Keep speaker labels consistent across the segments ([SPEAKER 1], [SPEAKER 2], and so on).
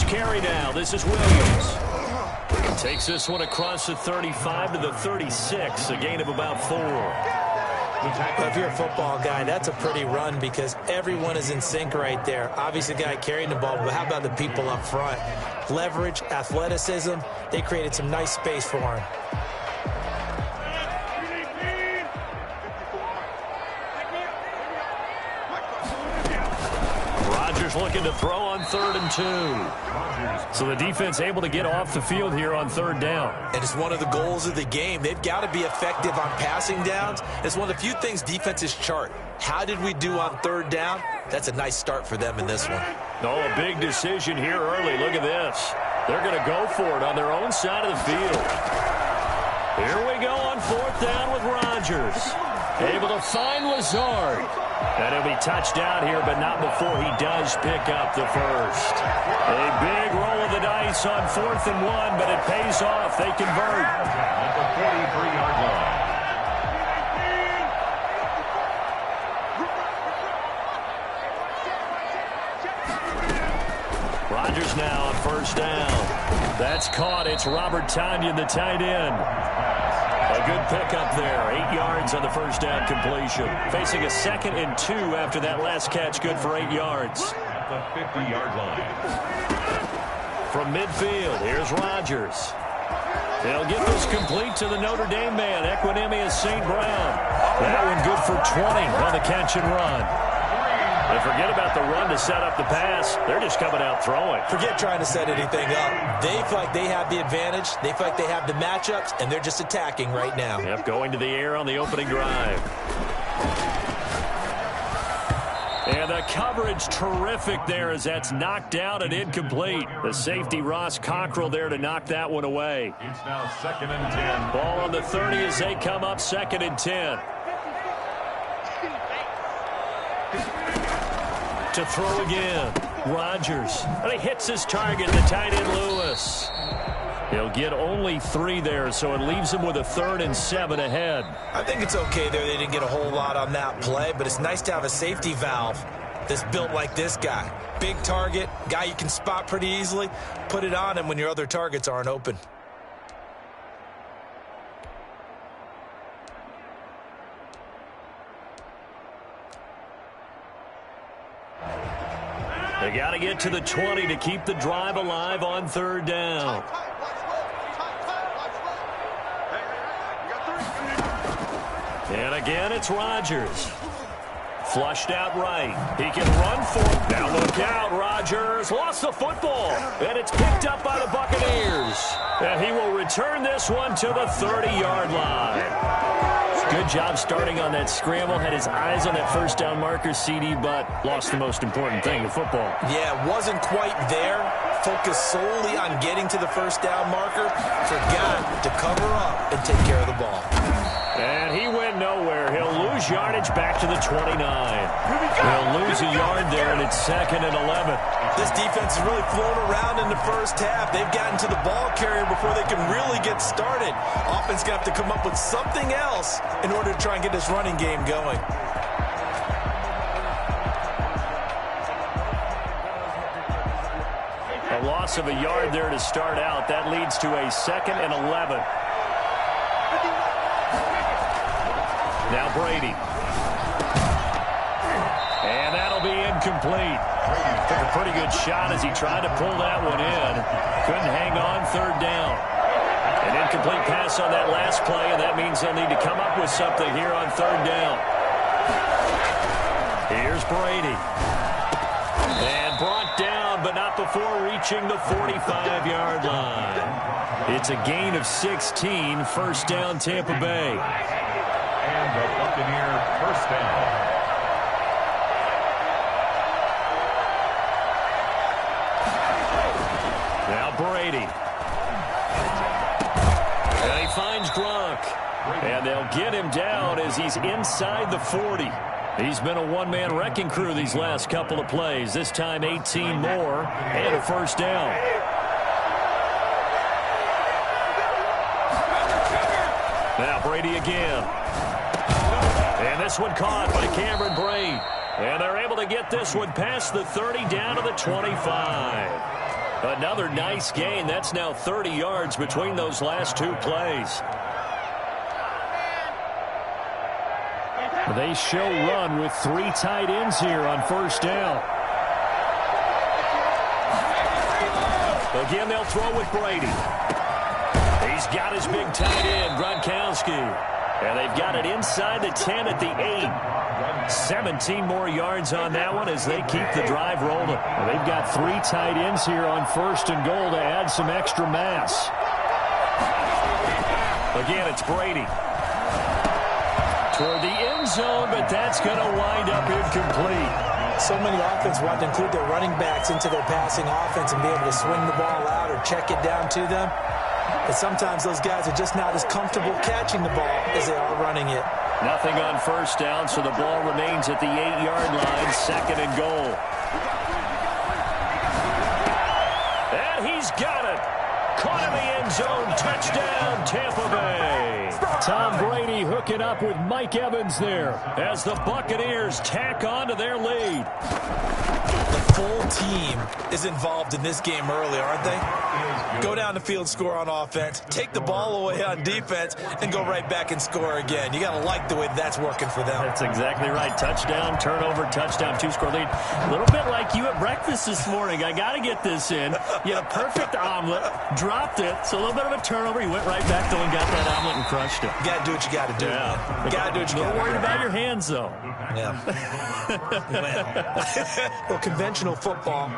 [SPEAKER 1] carry now. This is Williams. Takes this one across the 35 to the 36, a gain of about 4.
[SPEAKER 2] If you're a football guy, that's a pretty run because everyone is in sync right there. Obviously, the guy carrying the ball, but how about the people up front? Leverage, athleticism, they created some nice space for him.
[SPEAKER 1] Looking to throw on 3rd and 2. So the defense able to get off the field here on 3rd down.
[SPEAKER 2] And it's one of the goals of the game. They've got to be effective on passing downs. It's one of the few things defenses chart. How did we do on 3rd down? That's a nice start for them in this one.
[SPEAKER 1] Oh, a big decision here early. Look at this. They're going to go for it on their own side of the field. Here we go on 4th down with Rodgers. Able to find Lazard. And he'll be touched out here, but not before he does pick up the first. A big roll of the dice on 4th and 1, but it pays off. They convert.
[SPEAKER 3] At the 43-yard line.
[SPEAKER 1] Rodgers now on 1st down. That's caught. It's Robert Tonyan, the tight end. A good pickup there. 8 yards on the 1st down completion. Facing a 2nd and 2 after that last catch. Good for 8 yards.
[SPEAKER 3] At the 50-yard line.
[SPEAKER 1] From midfield, here's Rodgers. They'll get this complete to the Notre Dame man, Equinemius St. Brown. That one good for 20 on the catch and run. And forget about the run to set up the pass. They're just coming out throwing.
[SPEAKER 2] Forget trying to set anything up. They feel like they have the advantage. They feel like they have the matchups, and they're just attacking right now.
[SPEAKER 1] Yep, going to the air on the opening drive. And the coverage terrific there as that's knocked out and incomplete. The safety, Ross Cockrell, there to knock that one away.
[SPEAKER 3] It's now 2nd and 10.
[SPEAKER 1] Ball on the 30 as they come up 2nd and 10. To throw again. Rodgers. And he hits his target, the tight end Lewis. He'll get only 3 there, so it leaves him with a 3rd and 7 ahead.
[SPEAKER 2] I think it's okay there. They didn't get a whole lot on that play, but it's nice to have a safety valve that's built like this guy. Big target, guy you can spot pretty easily. Put it on him when your other targets aren't open.
[SPEAKER 1] They got to get to the 20 to keep the drive alive on 3rd down. And again, it's Rodgers. Flushed out right. He can run for it. Now look out, Rodgers. Lost the football. And it's picked up by the Buccaneers. And he will return this one to the 30-yard line. Good job starting on that scramble. Had his eyes on that 1st down marker, CD, but lost the most important thing, the football.
[SPEAKER 2] Yeah, wasn't quite there. Focused solely on getting to the 1st down marker. Forgot to cover up and take care of the ball.
[SPEAKER 1] And he went nowhere. He'll lose yardage back to the 29. He'll lose a yard there, and it's 2nd and 11.
[SPEAKER 2] This defense has really flown around in the first half. They've gotten to the ball carrier before they can really get started. Offense going to have to come up with something else in order to try and get this running game going.
[SPEAKER 1] A loss of a yard there to start out. That leads to a 2nd and 11. Now Brady. And that'll be incomplete. Took a pretty good shot as he tried to pull that one in. Couldn't hang on 3rd down. An incomplete pass on that last play, and that means they'll need to come up with something here on 3rd down. Here's Brady. And brought down, but not before reaching the 45-yard line. It's a gain of 16, 1st down Tampa Bay.
[SPEAKER 3] And the Buccaneer 1st down.
[SPEAKER 1] Now Brady. And he finds Gronk. And they'll get him down as he's inside the 40. He's been a one-man wrecking crew these last couple of plays. This time 18 more and a 1st down. Now Brady again. And this one caught by Cameron Brate. And they're able to get this one past the 30 down to the 25. Another nice gain. That's now 30 yards between those last two plays. They show run with 3 tight ends here on first down. Again, they'll throw with Brady. He's got his big tight end, Gronkowski. And they've got it inside the 10 at the 8. 17 more yards on that one as they keep the drive rolling. They've got 3 tight ends here on first and goal to add some extra mass. Again, it's Brady. Toward the end zone, but that's going to wind up incomplete.
[SPEAKER 2] So many offenses want to include their running backs into their passing offense and be able to swing the ball out or check it down to them. But sometimes those guys are just not as comfortable catching the ball as they are running it.
[SPEAKER 1] Nothing on first down, so the ball remains at the 8-yard line, second and goal. And he's got it. Caught in the end zone. Touchdown, Tampa Bay. Tom Brady hooking up with Mike Evans there as the Buccaneers tack on to their lead.
[SPEAKER 2] The full team is involved in this game early, aren't they? Go down the field, score on offense, take the ball away on defense, and go right back and score again. You got to like the way that's working for them.
[SPEAKER 1] That's exactly right. Touchdown, turnover, touchdown, 2-score lead. A little bit like you at breakfast this morning. I got to get this in. You had a perfect omelet, dropped it, so a little bit of a turnover. You went right back, though, and got that omelet and crushed it.
[SPEAKER 2] You got to do what you got to do.
[SPEAKER 1] Yeah.
[SPEAKER 2] You got to do what you got to do.
[SPEAKER 1] Don't worry about your hands, though.
[SPEAKER 2] Yeah. Well, conventional football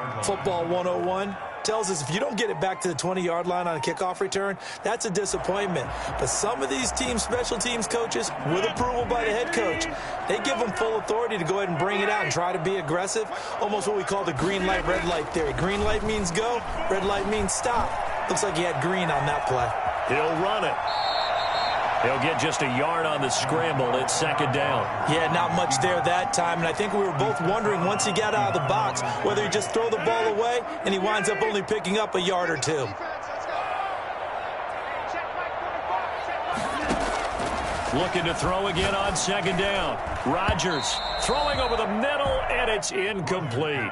[SPEAKER 2] 101, tells us if you don't get it back to the 20-yard line on a kickoff return, that's a disappointment. But some of these teams, special teams coaches, with approval by the head coach, they give them full authority to go ahead and bring it out and try to be aggressive, almost what we call the green light, red light theory. Green light means go, red light means stop. Looks like he had green on that play.
[SPEAKER 1] He'll run it. He'll get just a yard on the scramble. It's second down.
[SPEAKER 2] Yeah, not much there that time, and I think we were both wondering once he got out of the box whether he'd just throw the ball away, and he winds up only picking up a yard or two.
[SPEAKER 1] Looking to throw again on second down. Rodgers throwing over the middle, and it's incomplete.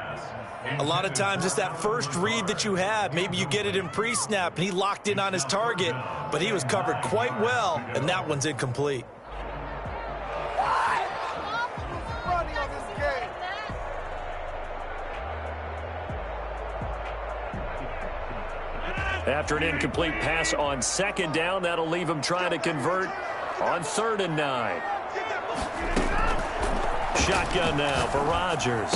[SPEAKER 2] A lot of times it's that first read that you have. Maybe you get it in pre-snap, and he locked in on his target, but he was covered quite well, and that one's incomplete.
[SPEAKER 1] After an incomplete pass on second down, that'll leave him trying to convert on 3rd and 9. Shotgun now for Rodgers.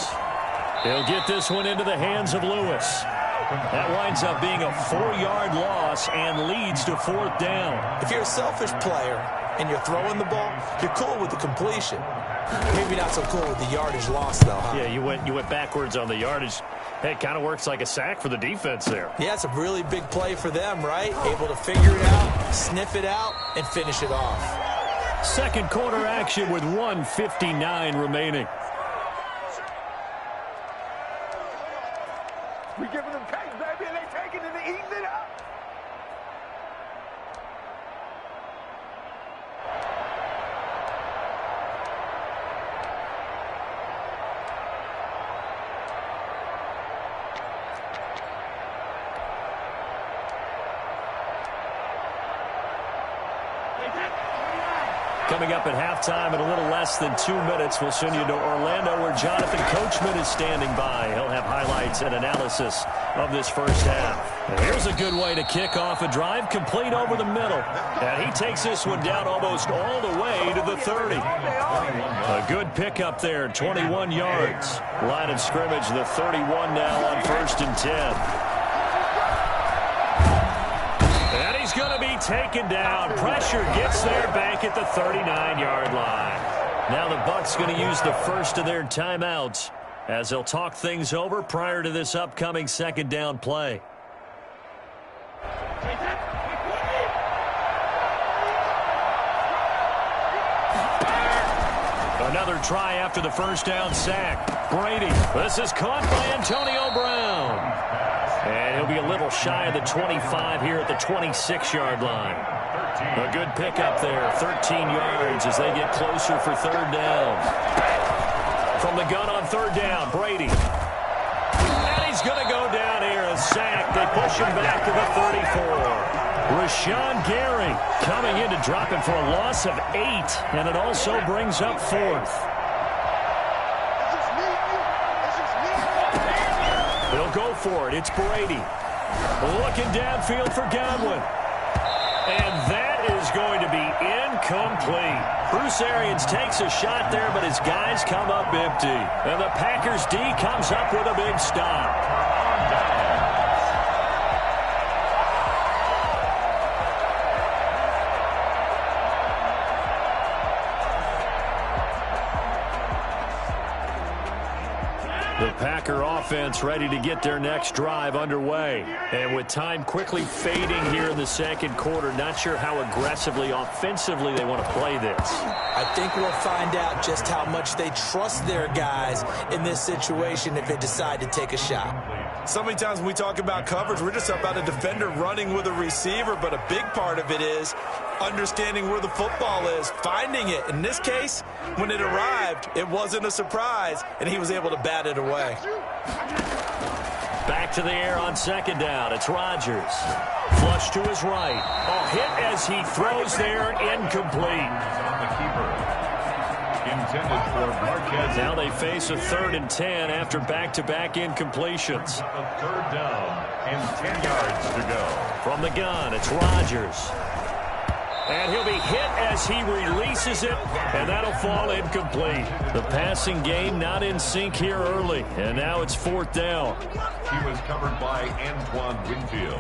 [SPEAKER 1] He'll get this one into the hands of Lewis. That winds up being a 4-yard loss and leads to 4th down.
[SPEAKER 2] If you're a selfish player and you're throwing the ball, you're cool with the completion. Maybe not so cool with the yardage loss, though, huh?
[SPEAKER 1] Yeah, you went backwards on the yardage. Hey, it kind of works like a sack for the defense there.
[SPEAKER 2] Yeah, it's a really big play for them, right? Able to figure it out, sniff it out, and finish it off.
[SPEAKER 1] Second quarter action with 1:59 remaining.
[SPEAKER 4] We giving them cake, baby, and they taking it and eating it up.
[SPEAKER 1] Coming up at halftime in a little less than 2 minutes, we'll send you to Orlando where Jonathan Coachman is standing by. He'll have highlights and analysis of this first half. And here's a good way to kick off a drive, complete over the middle. And he takes this one down almost all the way to the 30. A good pickup there, 21 yards. Line of scrimmage, the 31 now on 1st and 10. And he's going to be taken down. Pressure gets there back at the 39-yard line. Now the Bucs going to use the first of their timeouts as they'll talk things over prior to this upcoming second down play. Another try after the first down sack. Brady. This is caught by Antonio Brown. And he'll be a little shy of the 25 here at the 26-yard line. A good pickup there, 13 yards as they get closer for 3rd down. From the gun on 3rd down, Brady. And he's going to go down here, a sack push him back to the 34. Rashawn Gary coming in to drop it for a loss of 8, and it also brings up 4th. He'll go for it. It's Brady. Looking downfield for Godwin. And that is going to be incomplete. Bruce Arians takes a shot there, but his guys come up empty. And the Packers D comes up with a big stop. The Packer offense ready to get their next drive underway. And with time quickly fading here in the second quarter, not sure how aggressively, offensively they want to play this.
[SPEAKER 2] I think we'll find out just how much they trust their guys in this situation if they decide to take a shot.
[SPEAKER 5] So many times when we talk about coverage, we're just about a defender running with a receiver, but a big part of it is understanding where the football is, finding it. In this case, when it arrived, it wasn't a surprise, and he was able to bat it away.
[SPEAKER 1] Back to the air on second down. It's Rodgers. Flush to his right. A hit as he throws there, incomplete.
[SPEAKER 3] On the keeper. Intended for Marquez.
[SPEAKER 1] Now they face a 3rd and 10 after back-to-back incompletions.
[SPEAKER 3] A 3rd down and 10 yards to go.
[SPEAKER 1] From the gun, it's Rodgers. And he'll be hit as he releases it, and that'll fall incomplete. The passing game not in sync here early, and now it's 4th down.
[SPEAKER 3] He was covered by Antoine Winfield.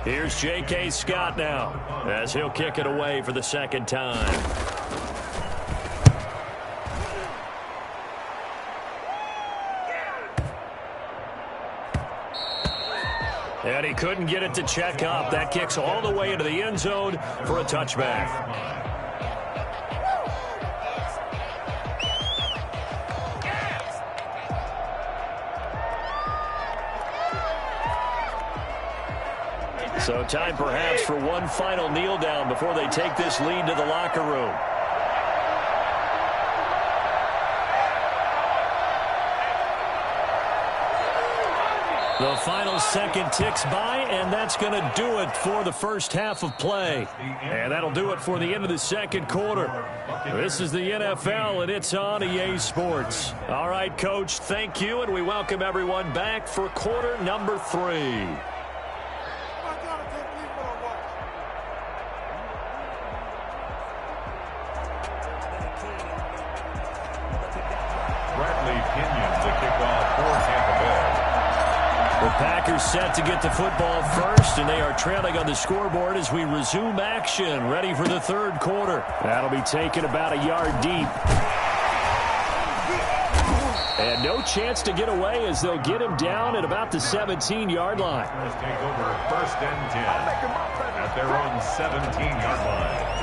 [SPEAKER 1] Here's J.K. Scott now, as he'll kick it away for the second time. And he couldn't get it to check up. That kicks all the way into the end zone for a touchback. So time perhaps for one final kneel down before they take this lead to the locker room. The final second ticks by, and that's going to do it for the first half of play. And that'll do it for the end of the second quarter. This is the NFL, and it's on EA Sports. All right, Coach, thank you, and we welcome everyone back for quarter number 3. The Packers set to get the football first, and they are trailing on the scoreboard as we resume action, ready for the third quarter. That'll be taken about a yard deep. And no chance to get away as they'll get him down at about the 17-yard line.
[SPEAKER 3] Let's take over 1st and 10 at their own 17-yard line.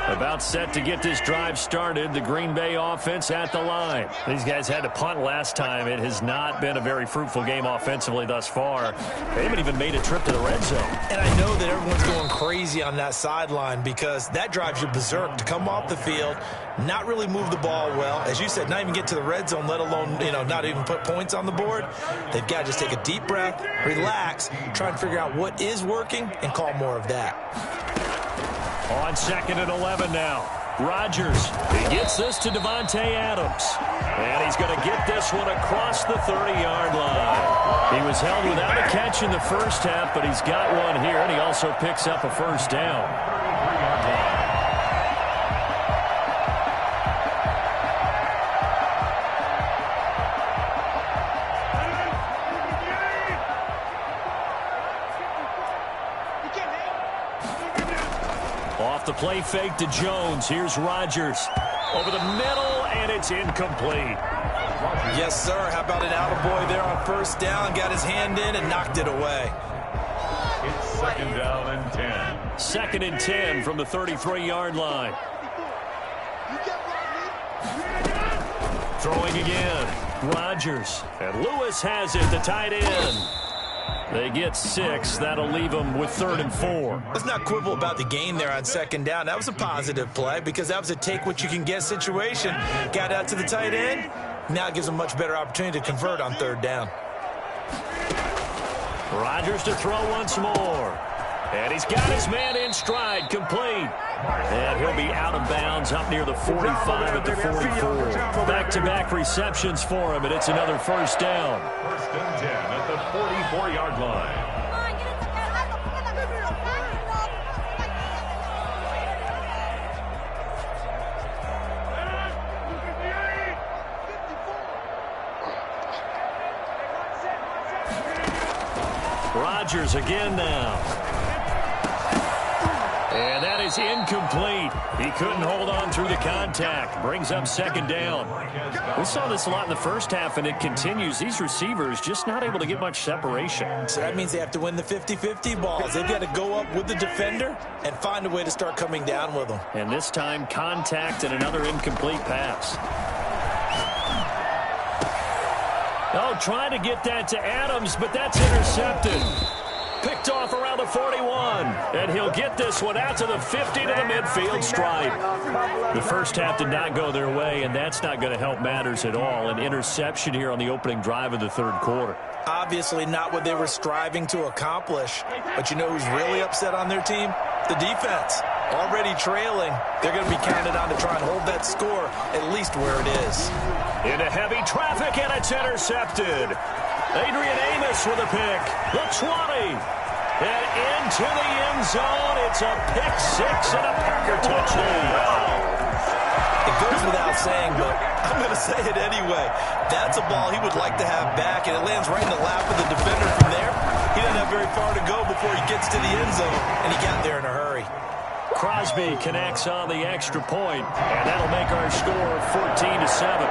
[SPEAKER 1] About set to get this drive started, the Green Bay offense at the line. These guys had to punt last time. It has not been a very fruitful game offensively thus far. They haven't even made a trip to the red zone.
[SPEAKER 2] And I know that everyone's going crazy on that sideline because that drives you berserk to come off the field, not really move the ball well. As you said, not even get to the red zone, let alone, not even put points on the board. They've got to just take a deep breath, relax, try and figure out what is working and call more of that.
[SPEAKER 1] On 2nd and 11 now. Rodgers, he gets this to Devontae Adams. And he's going to get this one across the 30-yard line. He was held without a catch in the first half, but he's got one here, and he also picks up a first down.
[SPEAKER 3] 33-yard line.
[SPEAKER 1] Off the play fake to Jones. Here's Rodgers. Over the middle, and it's incomplete.
[SPEAKER 5] Yes, sir. How about an attaboy there on 1st down? Got his hand in and knocked it away.
[SPEAKER 3] It's 2nd down and 10.
[SPEAKER 1] 2nd and 10 from the 33-yard line. Throwing again. Rodgers. And Lewis has it, the tight end. They get 6. That'll leave them with 3rd and 4.
[SPEAKER 5] Let's not quibble about the gain there on 2nd down. That was a positive play because that was a take-what-you-can-get situation. Got out to the tight end. Now it gives them a much better opportunity to convert on 3rd down.
[SPEAKER 1] Rodgers to throw once more. And he's got his man in stride, complete. And he'll be out of bounds up near the 45 at the 44. Back-to-back receptions for him, and it's another 1st down.
[SPEAKER 3] 1st and 10 at the 44-yard line.
[SPEAKER 1] Rodgers again now. And that is incomplete. He couldn't hold on through the contact. Brings up 2nd down. We saw this a lot in the first half, and it continues. These receivers just not able to get much separation.
[SPEAKER 5] So that means they have to win the 50-50 balls. They've got to go up with the defender and find a way to start coming down with them.
[SPEAKER 1] And this time, contact and another incomplete pass. Oh, trying to get that to Adams, but that's intercepted. Picked off around the 41, and he'll get this one out to the 50 to the midfield stripe. The first half did not go their way, and that's not going to help matters at all. An interception here on the opening drive of the 3rd quarter.
[SPEAKER 5] Obviously not what they were striving to accomplish, but you know who's really upset on their team? The defense. Already trailing, they're going to be counted on to try and hold that score at least where it is.
[SPEAKER 1] Into heavy traffic, and it's intercepted. Adrian Amos with a pick. The 20. And into the end zone. It's a pick 6 and a Packer touchdown.
[SPEAKER 5] It goes without saying, but I'm going to say it anyway. That's a ball he would like to have back, and it lands right in the lap of the defender from there. He doesn't have very far to go before he gets to the end zone, and he got there in a hurry.
[SPEAKER 1] Crosby connects on the extra point, and that'll make our score 14-7.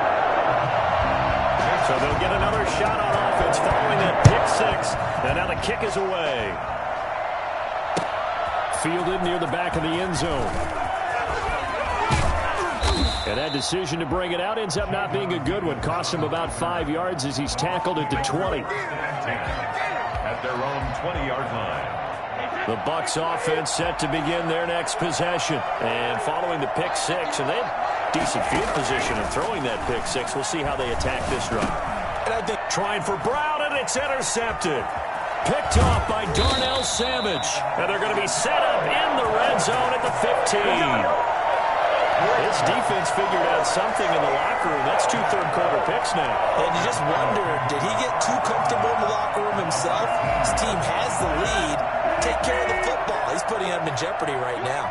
[SPEAKER 1] So they'll get another shot on offense following that pick 6, and now the kick is away. Fielded near the back of the end zone. And that decision to bring it out ends up not being a good one. Cost him about 5 yards as he's tackled at the 20.
[SPEAKER 3] At their own 20-yard line.
[SPEAKER 1] The Bucs offense set to begin their next possession. And following the pick 6, and they have decent field position in throwing that pick 6. We'll see how they attack this drive. And I think trying for Brown, and it's intercepted. Picked off by Darnell Savage. And they're going to be set up in the red zone at the 15. This defense figured out something in the locker room. That's 2 third-quarter picks now.
[SPEAKER 5] And you just wonder, did he get too comfortable in the locker room himself? His team has the lead. Take care of the football. He's putting them in jeopardy right now.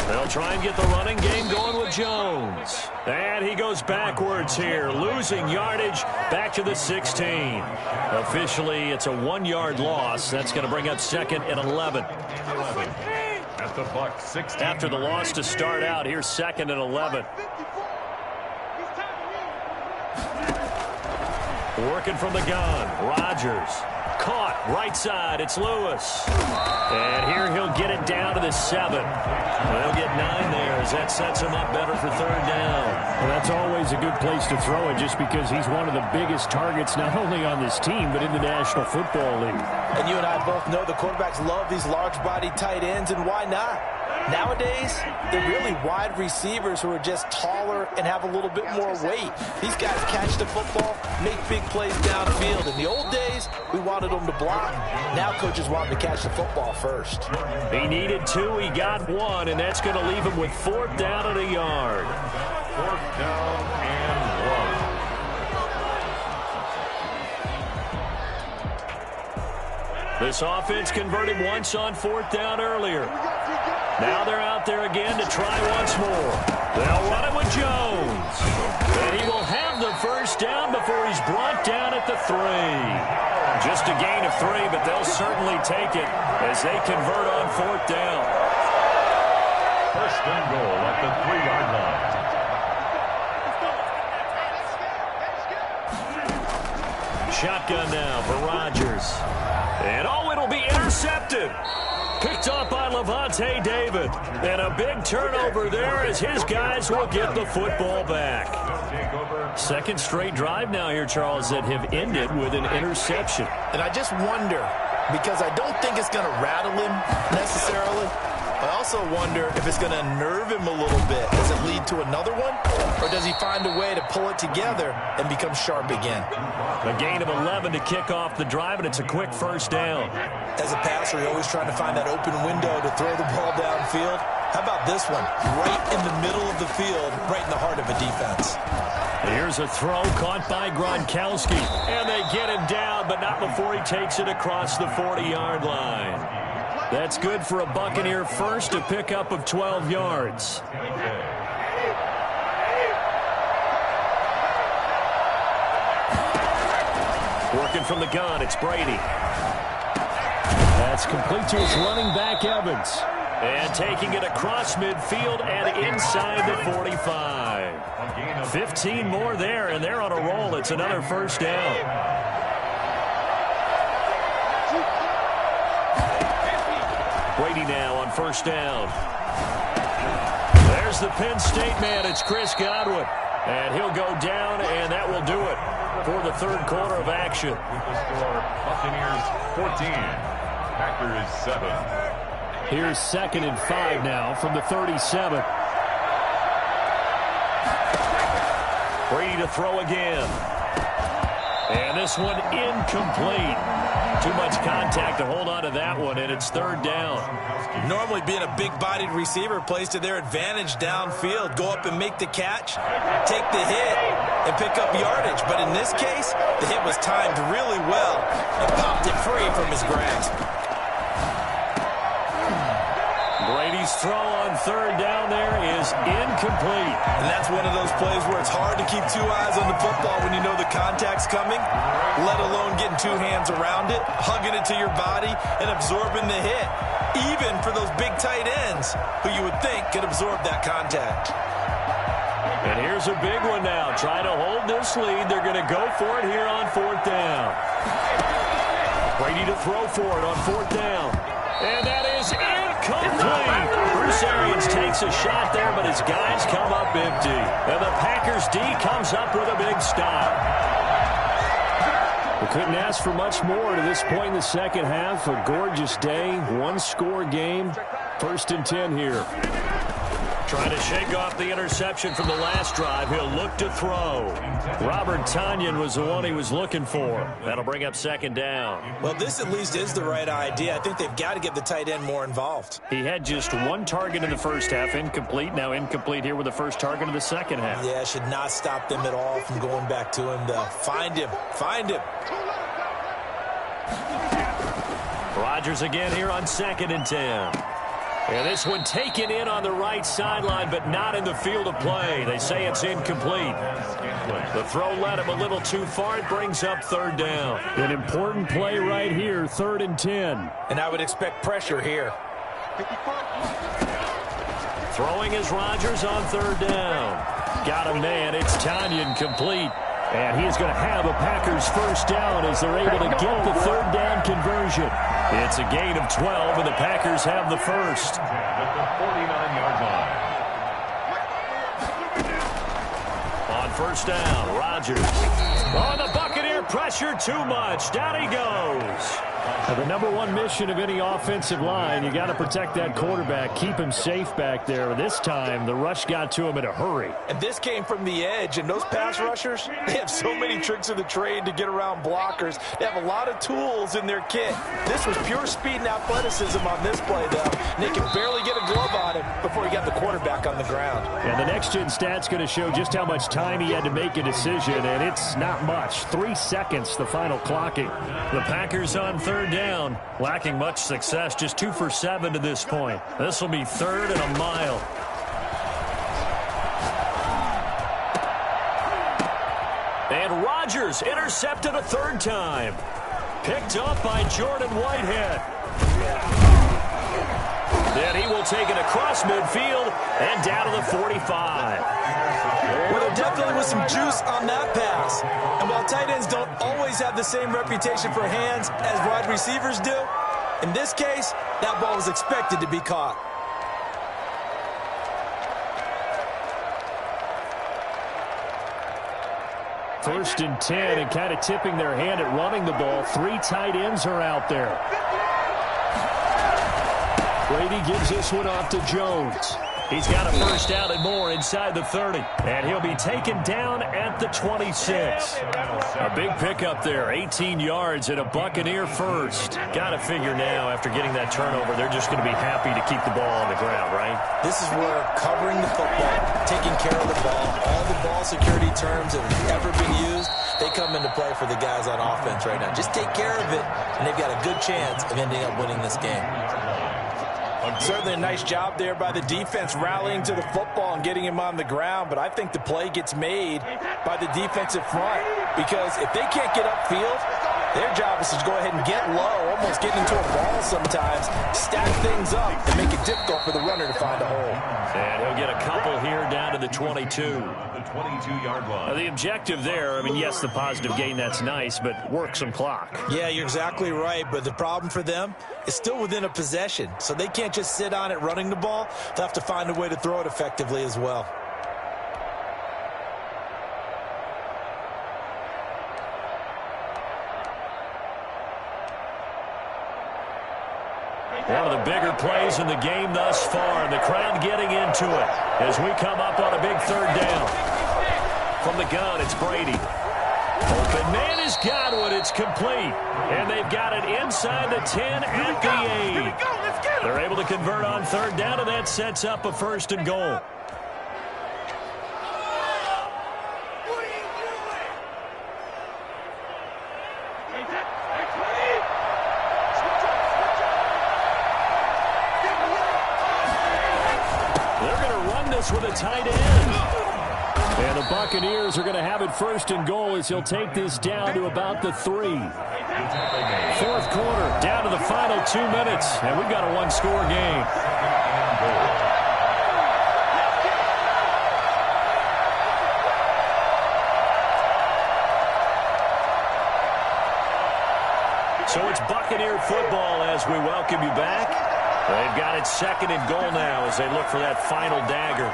[SPEAKER 1] They'll try and get the running game going with Jones. And he goes backwards here, losing yardage back to the 16. Officially, it's a 1-yard loss. That's going to bring up 2nd and 11.
[SPEAKER 3] At the Bucs 16.
[SPEAKER 1] After the loss to start out, here's 2nd and 11. Working from the gun, Rodgers. Caught, right side, it's Lewis. And here he'll get it down to the 7. They'll get 9 there as that sets him up better for 3rd down.
[SPEAKER 6] Well, that's always a good place to throw it just because he's one of the biggest targets not only on this team but in the National Football League.
[SPEAKER 5] And you and I both know the quarterbacks love these large-bodied tight ends, and why not? Nowadays, they're really wide receivers who are just taller and have a little bit more weight. These guys catch the football, make big plays downfield. In the old days, we wanted them to block. Now coaches want them to catch the football first.
[SPEAKER 1] He needed 2, he got 1, and that's going to leave him with 4th down and a yard.
[SPEAKER 3] 4th down and 1.
[SPEAKER 1] This offense converted once on 4th down earlier. Now they're out there again to try once more. They'll run it with Jones. And he will have the 1st down before he's brought down at the 3. Just a gain of 3, but they'll certainly take it as they convert on 4th down.
[SPEAKER 3] 1st and goal at the 3-yard line.
[SPEAKER 1] Shotgun now for Rodgers. And oh, it'll be intercepted. Picked up by Levante David. And a big turnover there as his guys will get the football back. Second straight drive now here, Charles, that have ended with an interception.
[SPEAKER 2] And I just wonder, because I don't think it's going to rattle him necessarily, I also wonder if it's going to unnerve him a little bit. Does it lead to another one? Or does he find a way to pull it together and become sharp again?
[SPEAKER 1] A gain of 11 to kick off the drive, and it's a quick first down.
[SPEAKER 2] As a passer, you're always trying to find that open window to throw the ball downfield. How about this one? Right in the middle of the field, right in the heart of a defense.
[SPEAKER 1] Here's a throw caught by Gronkowski. And they get him down, but not before he takes it across the 40-yard line. That's good for a Buccaneer first, a pickup of 12 yards. Working from the gun, it's Brady.
[SPEAKER 6] That's complete to his running back, Evans.
[SPEAKER 1] And taking it across midfield and inside the 45. 15 more there, and they're on a roll. It's another first down. Brady now on first down. There's the Penn State man. It's Chris Godwin. And he'll go down, and that will do it for the third quarter of action.
[SPEAKER 3] With the score, Buccaneers 14, Packers 7.
[SPEAKER 6] Here's 2nd and 5 now from the 37.
[SPEAKER 1] Brady to throw again. And this one incomplete. Too much contact to hold on to that one, and it's third down.
[SPEAKER 5] Normally being a big-bodied receiver plays to their advantage downfield. Go up and make the catch, take the hit, and pick up yardage. But in this case, the hit was timed really well and popped it free from his grasp.
[SPEAKER 1] Brady's throw on third down there is incomplete.
[SPEAKER 5] And that's one of those plays where it's hard to keep two eyes on the football when you know the contact's coming, let alone getting two hands around it, hugging it to your body, and absorbing the hit, even for those big tight ends who you would think could absorb that contact.
[SPEAKER 1] And here's a big one now. Trying to hold this lead. They're going to go for it here on fourth down. Brady to throw for it on fourth down. And that is incomplete. Bruce Arians takes a shot there, but his guys come up empty. And the Packers D comes up with a big stop.
[SPEAKER 6] We couldn't ask for much more to this point in the second half. A gorgeous day, one-score game. 1st and 10 here.
[SPEAKER 1] Trying to shake off the interception from the last drive. He'll look to throw. Robert Tonyan was the one he was looking for. That'll bring up 2nd down.
[SPEAKER 5] Well, this at least is the right idea. I think they've got to get the tight end more involved.
[SPEAKER 1] He had just one target in the first half, incomplete. Now incomplete here with the first target of the second half.
[SPEAKER 5] Yeah, should not stop them at all from going back to him, though. Find him. Find him.
[SPEAKER 1] Rodgers again here on 2nd and 10. And this one taken in on the right sideline, but not in the field of play. They say it's incomplete. The throw led him a little too far. It brings up 3rd down.
[SPEAKER 6] An important play right here, 3rd and 10.
[SPEAKER 5] And I would expect pressure here.
[SPEAKER 1] Throwing is Rodgers on 3rd down. Got a man. It's Tonyan complete.
[SPEAKER 6] And he's going to have a Packers first down as they're able to get the 3rd down conversion.
[SPEAKER 1] It's a gain of 12, and the Packers have the first.
[SPEAKER 3] At the 49-yard line.
[SPEAKER 1] On first down, Rodgers. Oh, the Buccaneer pressure too much. Down he goes.
[SPEAKER 6] Now, the #1 mission of any offensive line, you got to protect that quarterback, keep him safe back there. This time, the rush got to him in a hurry.
[SPEAKER 5] And this came from the edge, and those pass rushers, they have so many tricks of the trade to get around blockers. They have a lot of tools in their kit. This was pure speed and athleticism on this play, though. And they could barely get a glove on him before he got the quarterback on the ground.
[SPEAKER 6] And the next-gen stat's going to show just how much time he had to make a decision, and it's not much. 3 seconds, the final clocking.
[SPEAKER 1] The Packers on 3rd down, lacking much success, just 2 for 7 to this point. This will be 3rd and a mile. And Rodgers intercepted a 3rd time. Picked up by Jordan Whitehead. Then he will take it across midfield and down to the 45.
[SPEAKER 5] Well, there definitely was some juice on that pass. And while tight ends don't always have the same reputation for hands as wide receivers do,
[SPEAKER 2] In this case, that ball was expected to be caught.
[SPEAKER 6] First and 10, and kind of tipping their hand at running the ball. 3 tight ends are out there. Brady gives this one off to Jones. He's got a first down and more inside the 30. And he'll be taken down at the 26. A big pickup there, 18 yards and a Buccaneer first. Got to figure now, after getting that turnover, they're just going to be happy to keep the ball on the ground, right?
[SPEAKER 2] This is where covering the football, taking care of the ball, all the ball security terms that have ever been used, they come into play for the guys on offense right now. Just take care of it, and they've got a good chance of ending up winning this game.
[SPEAKER 5] Certainly a nice job there by the defense rallying to the football and getting him on the ground, but I think the play gets made by the defensive front because if they can't get upfield, their job is to go ahead and get low, almost get into a ball sometimes, stack things up, and make it difficult for the runner to find a hole.
[SPEAKER 1] And he'll get a couple here down to the 22.
[SPEAKER 3] The 22-yard line.
[SPEAKER 6] The objective there, I mean, yes, the positive gain, that's nice, but work some clock.
[SPEAKER 2] Yeah, you're exactly right, but the problem for them is still within a possession, so they can't just sit on it running the ball. They'll have to find a way to throw it effectively as well.
[SPEAKER 6] One of the bigger plays in the game thus far, and the crowd getting into it as we come up on a big third down. From the gun, it's Brady. Open man has got one. It's complete. And they've got it inside the 10 at the 8. They're able to convert on third down, and that sets up a first and goal. With a tight end. And the Buccaneers are going to have it first and goal as he'll take this down to about the 3. Fourth quarter, down to the final 2 minutes, and we've got a one-score game. So it's Buccaneer football as we welcome you back. They've got it second and goal now as they look for that final dagger.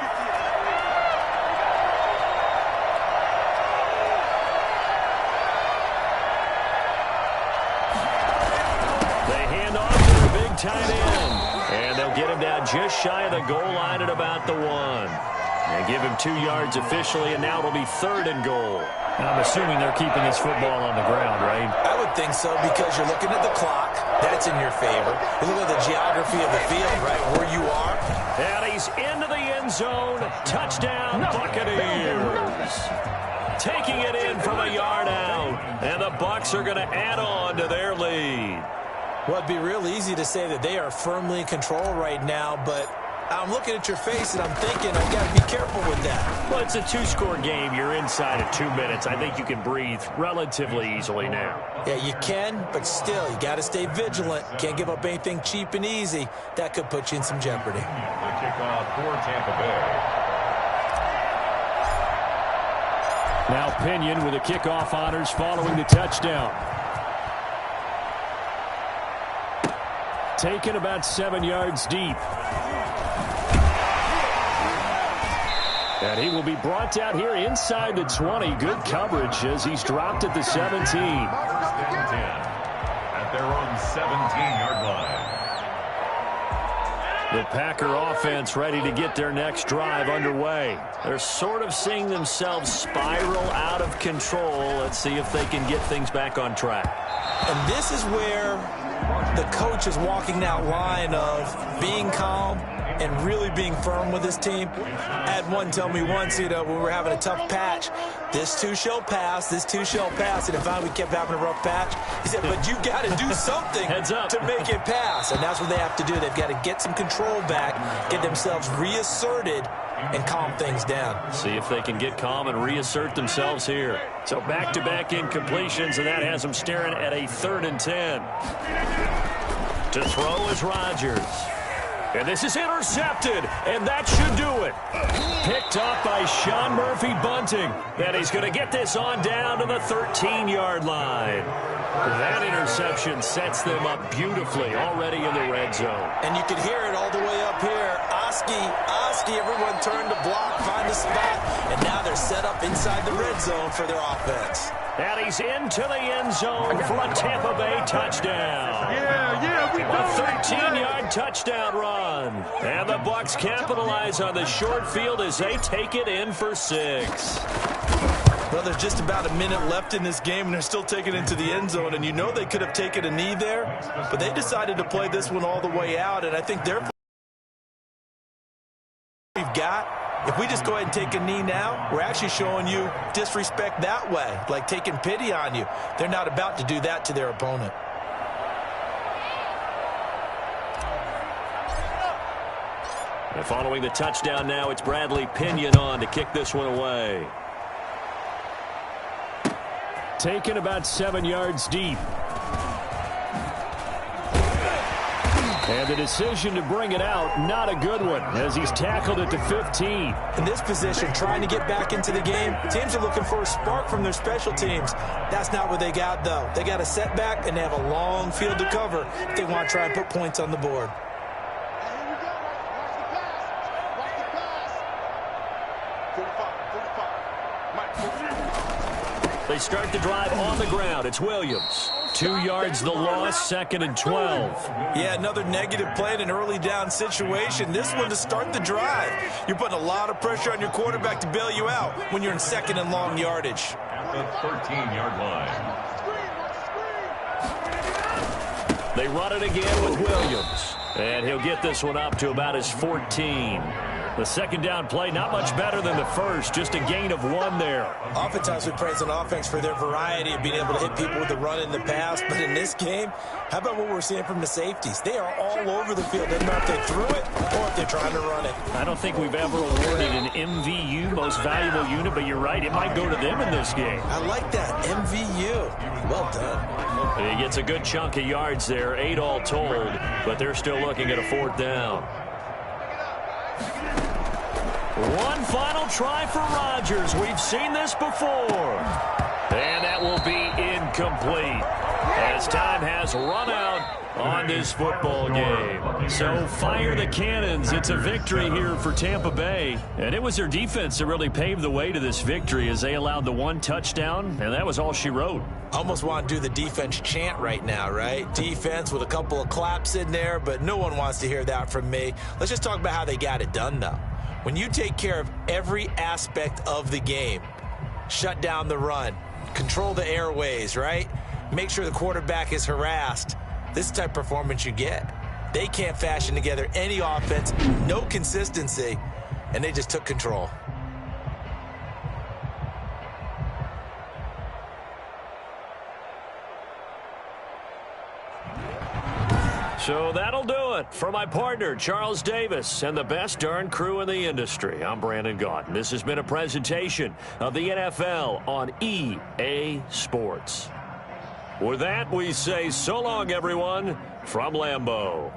[SPEAKER 6] They hand off to the big tight end. And they'll get him down just shy of the goal line at about the 1. And give him 2 yards officially, and now it'll be third and goal. I'm assuming they're keeping this football on the ground, right?
[SPEAKER 2] I would think so because you're looking at the clock. That's in your favor. You look at the geography of the field, right, where you are.
[SPEAKER 6] And he's into the end zone. Touchdown, Buccaneers. Taking it in from a yard out. And the Bucs are going to add on to their lead.
[SPEAKER 2] Well, it'd be real easy to say that they are firmly in control right now, but I'm looking at your face and I'm thinking I've got to be careful with that.
[SPEAKER 6] Well, it's a 2-score game. You're inside of 2 minutes. I think you can breathe relatively easily now.
[SPEAKER 2] Yeah, you can, but still, you got to stay vigilant. Can't give up anything cheap and easy. That could put you in some jeopardy.
[SPEAKER 3] The kickoff for Tampa Bay.
[SPEAKER 6] Now Pinion with the kickoff honors following the touchdown. Taken about 7 yards deep. And he will be brought down here inside the 20. Good coverage as he's dropped at the 17.
[SPEAKER 3] First and 10 at their own 17-yard line.
[SPEAKER 6] The Packer offense ready to get their next drive underway. They're sort of seeing themselves spiral out of control. Let's see if they can get things back on track.
[SPEAKER 2] And this is where the coach is walking that line of being calm and really being firm with his team. I had one tell me once, when we were having a tough patch, this too shall pass, this too shall pass. And if finally we kept having a rough patch, he said, but you got to do something to make it pass. And that's what they have to do. They've got to get some control back, get themselves reasserted, and calm things down.
[SPEAKER 6] See if they can get calm and reassert themselves here. So back-to-back incompletions, and that has them staring at a 3rd and 10. To throw is Rodgers. And this is intercepted, and that should do it. Picked up by Sean Murphy-Bunting. And he's going to get this on down to the 13-yard line. That interception sets them up beautifully already in the red zone.
[SPEAKER 2] And you can hear it all the way up here. Oski, everyone turned to block, find a spot, and now they're set up inside the red zone for their offense.
[SPEAKER 6] And he's into the end zone for a Tampa Bay touchdown. A 13-yard touchdown run. And the Bucs capitalize on the short field as they take it in for 6.
[SPEAKER 5] Well, there's just about a minute left in this game, and they're still taking it to the end zone. And you know they could have taken a knee there, but they decided to play this one all the way out. And I think we've got, if we just go ahead and take a knee now, we're actually showing you disrespect that way, like taking pity on you. They're not about to do that to their opponent.
[SPEAKER 6] And following the touchdown now, it's Bradley Pinion on to kick this one away. Taken about 7 yards deep. And the decision to bring it out, not a good one, as he's tackled at the 15.
[SPEAKER 2] In this position, trying to get back into the game, teams are looking for a spark from their special teams. That's not what they got, though. They got a setback, and they have a long field to cover if they want to try and put points on the board.
[SPEAKER 6] They start the drive on the ground. It's Williams. 2 yards the loss, 2nd and 12.
[SPEAKER 5] Yeah, another negative play in an early down situation. This one to start the drive. You're putting a lot of pressure on your quarterback to bail you out when you're in 2nd and long yardage.
[SPEAKER 3] At the 13-yard line.
[SPEAKER 6] They run it again with Williams. And he'll get this one up to about his 14. The second down play, not much better than the first, just a gain of 1 there.
[SPEAKER 2] Oftentimes we praise an offense for their variety of being able to hit people with the run in the pass, but in this game, how about what we're seeing from the safeties? They are all over the field. Doesn't matter if they threw it or if they're trying to run it.
[SPEAKER 6] I don't think we've ever awarded an MVU, most valuable unit, but you're right, it might go to them in this game.
[SPEAKER 2] I like that, MVU. Well done.
[SPEAKER 6] He gets a good chunk of yards there, 8 all told, but they're still looking at a 4th down. One final try for Rodgers. We've seen this before. And that will be incomplete as time has run out on this football game. So fire the cannons. It's a victory here for Tampa Bay. And it was their defense that really paved the way to this victory as they allowed the 1 touchdown, and that was all she wrote.
[SPEAKER 2] Almost want to do the defense chant right now, right? Defense with a couple of claps in there, but no one wants to hear that from me. Let's just talk about how they got it done, though. When you take care of every aspect of the game, shut down the run, control the airways, right? Make sure the quarterback is harassed. This is the type of performance you get. They can't fashion together any offense, no consistency, and they just took control.
[SPEAKER 6] So that'll do it for my partner, Charles Davis, and the best darn crew in the industry. I'm Brandon Gaudin. This has been a presentation of the NFL on EA Sports. With that, we say so long, everyone, from Lambeau.